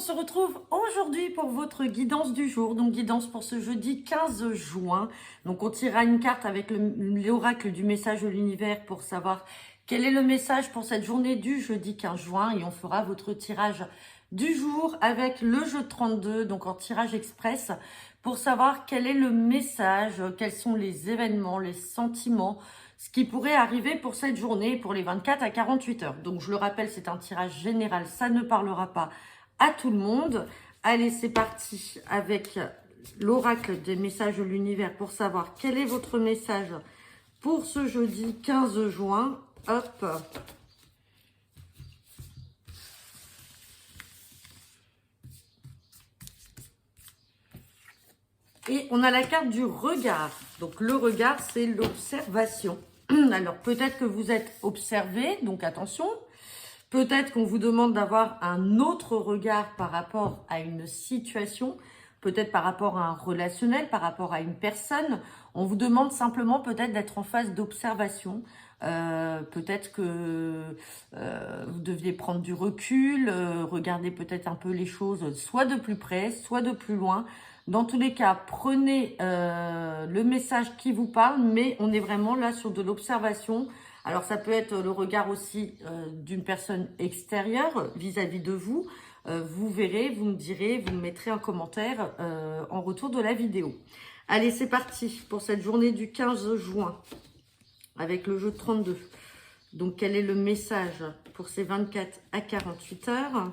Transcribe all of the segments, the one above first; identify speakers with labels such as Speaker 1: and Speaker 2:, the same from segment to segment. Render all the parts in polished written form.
Speaker 1: se retrouve aujourd'hui pour votre guidance du jour. Donc guidance pour ce jeudi 15 juin. Donc on tirera une carte avec l'oracle du message de l'univers pour savoir quel est le message pour cette journée du jeudi 15 juin. Et on fera votre tirage du jour avec le jeu de 32, donc en tirage express, pour savoir quel est le message, quels sont les événements, les sentiments, ce qui pourrait arriver pour cette journée, pour les 24 à 48 heures. Donc je le rappelle, c'est un tirage général, ça ne parlera pas à tout le monde. Allez, c'est parti avec l'oracle des messages de l'univers pour savoir quel est votre message pour ce jeudi 15 juin. Hop. Et on a la carte du regard. Donc le regard, c'est l'observation. Alors peut-être que vous êtes observé, donc attention. Peut-être qu'on vous demande d'avoir un autre regard par rapport à une situation, peut-être par rapport à un relationnel, par rapport à une personne. On vous demande simplement peut-être d'être en phase d'observation. Peut-être que vous deviez prendre du recul, regarder peut-être un peu les choses soit de plus près, soit de plus loin. Dans tous les cas, prenez le message qui vous parle, mais on est vraiment là sur de l'observation. Alors, ça peut être le regard aussi d'une personne extérieure vis-à-vis de vous. Vous verrez, vous me direz, vous me mettrez un commentaire en retour de la vidéo. Allez, c'est parti pour cette journée du 15 juin avec le jeu de 32. Donc, quel est le message pour ces 24 à 48 heures?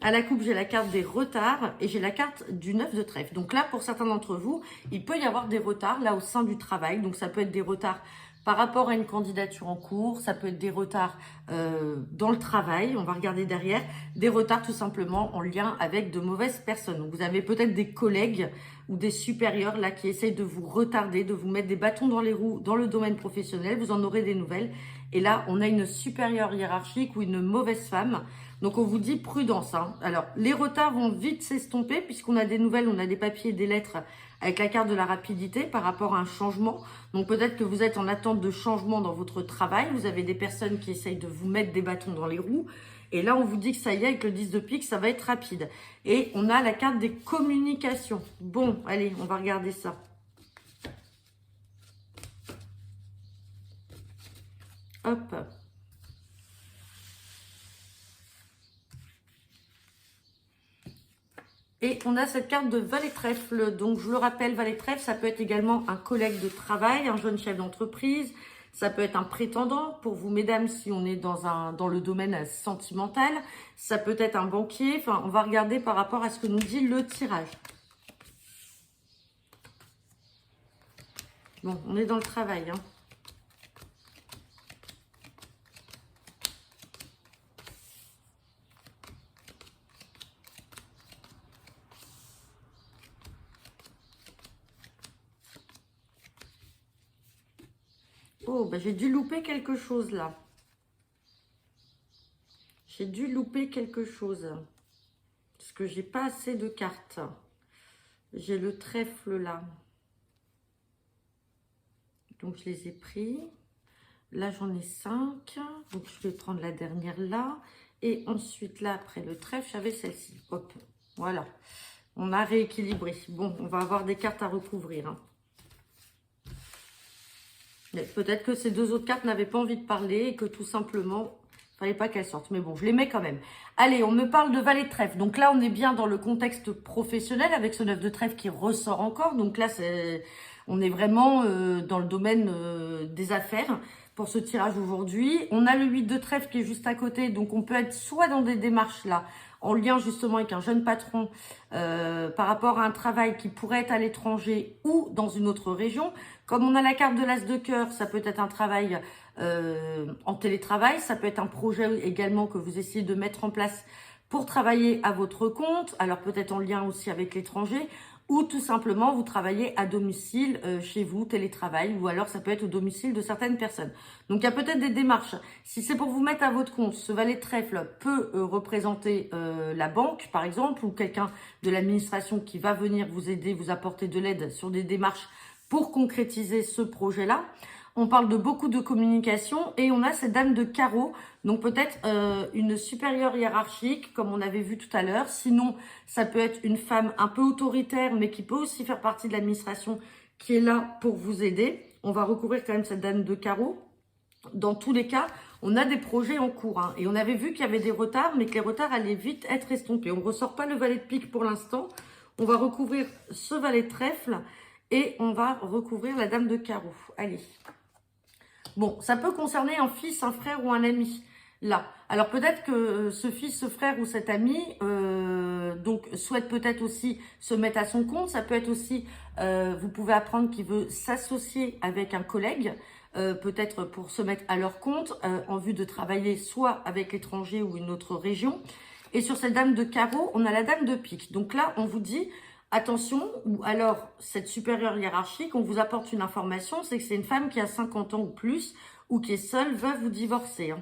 Speaker 1: À la coupe, j'ai la carte des retards et j'ai la carte du 9 de trèfle. Donc là, pour certains d'entre vous, il peut y avoir des retards là au sein du travail. Donc ça peut être des retards par rapport à une candidature en cours, ça peut être des retards dans le travail, on va regarder derrière, des retards tout simplement en lien avec de mauvaises personnes. Donc vous avez peut-être des collègues ou des supérieurs là qui essayent de vous retarder, de vous mettre des bâtons dans les roues dans le domaine professionnel, vous en aurez des nouvelles. Et là, on a une supérieure hiérarchique ou une mauvaise femme. Donc on vous dit prudence. Alors les retards vont vite s'estomper puisqu'on a des nouvelles, on a des papiers, des lettres avec la carte de la rapidité par rapport à un changement. Donc peut-être que vous êtes en attente de changement dans votre travail. Vous avez des personnes qui essayent de vous mettre des bâtons dans les roues. Et là, on vous dit que ça y est, avec le 10 de pique, ça va être rapide. Et on a la carte des communications. Bon, allez, on va regarder ça. Hop. Et on a cette carte de valet de trèfle. Donc, je le rappelle, valet de trèfle, ça peut être également un collègue de travail, un jeune chef d'entreprise. Ça peut être un prétendant pour vous, mesdames, si on est dans le domaine sentimental. Ça peut être un banquier. Enfin, on va regarder par rapport à ce que nous dit le tirage. Bon, on est dans le travail, Oh, bah, j'ai dû louper quelque chose là. J'ai dû louper quelque chose. Parce que j'ai pas assez de cartes. J'ai le trèfle là. Donc, je les ai pris. Là, j'en ai 5. Donc, je vais prendre la dernière là. Et ensuite, là, après le trèfle, j'avais celle-ci. Hop, voilà. On a rééquilibré. Bon, on va avoir des cartes à recouvrir. Peut-être que ces deux autres cartes n'avaient pas envie de parler et que tout simplement, il fallait pas qu'elles sortent. Mais bon, je les mets quand même. Allez, on me parle de valet de trèfle. Donc là, on est bien dans le contexte professionnel avec ce 9 de trèfle qui ressort encore. Donc là, on est vraiment dans le domaine des affaires pour ce tirage aujourd'hui. On a le 8 de trèfle qui est juste à côté. Donc on peut être soit dans des démarches là, en lien justement avec un jeune patron par rapport à un travail qui pourrait être à l'étranger ou dans une autre région. Comme on a la carte de l'as de cœur, ça peut être un travail en télétravail, ça peut être un projet également que vous essayez de mettre en place pour travailler à votre compte, alors peut-être en lien aussi avec l'étranger, ou tout simplement vous travaillez à domicile chez vous, télétravail, ou alors ça peut être au domicile de certaines personnes. Donc il y a peut-être des démarches. Si c'est pour vous mettre à votre compte, ce valet de trèfle peut représenter la banque par exemple, ou quelqu'un de l'administration qui va venir vous aider, vous apporter de l'aide sur des démarches pour concrétiser ce projet-là. On parle de beaucoup de communication et on a cette dame de carreau, donc peut-être une supérieure hiérarchique, comme on avait vu tout à l'heure. Sinon, ça peut être une femme un peu autoritaire, mais qui peut aussi faire partie de l'administration, qui est là pour vous aider. On va recouvrir quand même cette dame de carreau. Dans tous les cas, on a des projets en cours. Hein, et on avait vu qu'il y avait des retards, mais que les retards allaient vite être estompés. On ne ressort pas le valet de pique pour l'instant. On va recouvrir ce valet de trèfle et on va recouvrir la dame de carreau. Allez. Bon, ça peut concerner un fils, un frère ou un ami, là. Alors peut-être que ce fils, ce frère ou cet ami donc souhaite peut-être aussi se mettre à son compte. Ça peut être aussi, vous pouvez apprendre qu'il veut s'associer avec un collègue, peut-être pour se mettre à leur compte, en vue de travailler soit avec l'étranger ou une autre région. Et sur cette dame de carreau, on a la dame de pique. Donc là, on vous dit... Attention, ou alors cette supérieure hiérarchique, on vous apporte une information, c'est que c'est une femme qui a 50 ans ou plus, ou qui est seule, veuve ou divorcée. Hein.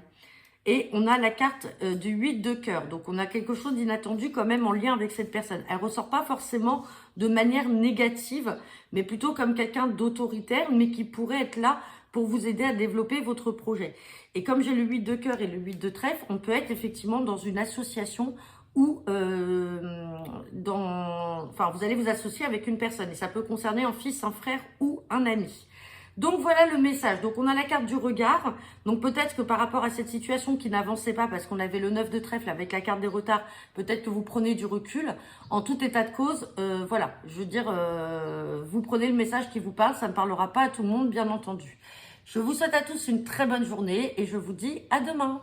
Speaker 1: Et on a la carte du 8 de cœur, donc on a quelque chose d'inattendu quand même en lien avec cette personne. Elle ressort pas forcément de manière négative, mais plutôt comme quelqu'un d'autoritaire, mais qui pourrait être là pour vous aider à développer votre projet. Et comme j'ai le 8 de cœur et le 8 de trèfle, on peut être effectivement dans une association ou vous allez vous associer avec une personne et ça peut concerner un fils, un frère ou un ami. Donc voilà le message. Donc on a la carte du regard. Donc peut-être que par rapport à cette situation qui n'avançait pas parce qu'on avait le 9 de trèfle avec la carte des retards, peut-être que vous prenez du recul. En tout état de cause, voilà, je veux dire, vous prenez le message qui vous parle, ça ne parlera pas à tout le monde, bien entendu. Je vous souhaite à tous une très bonne journée et je vous dis à demain.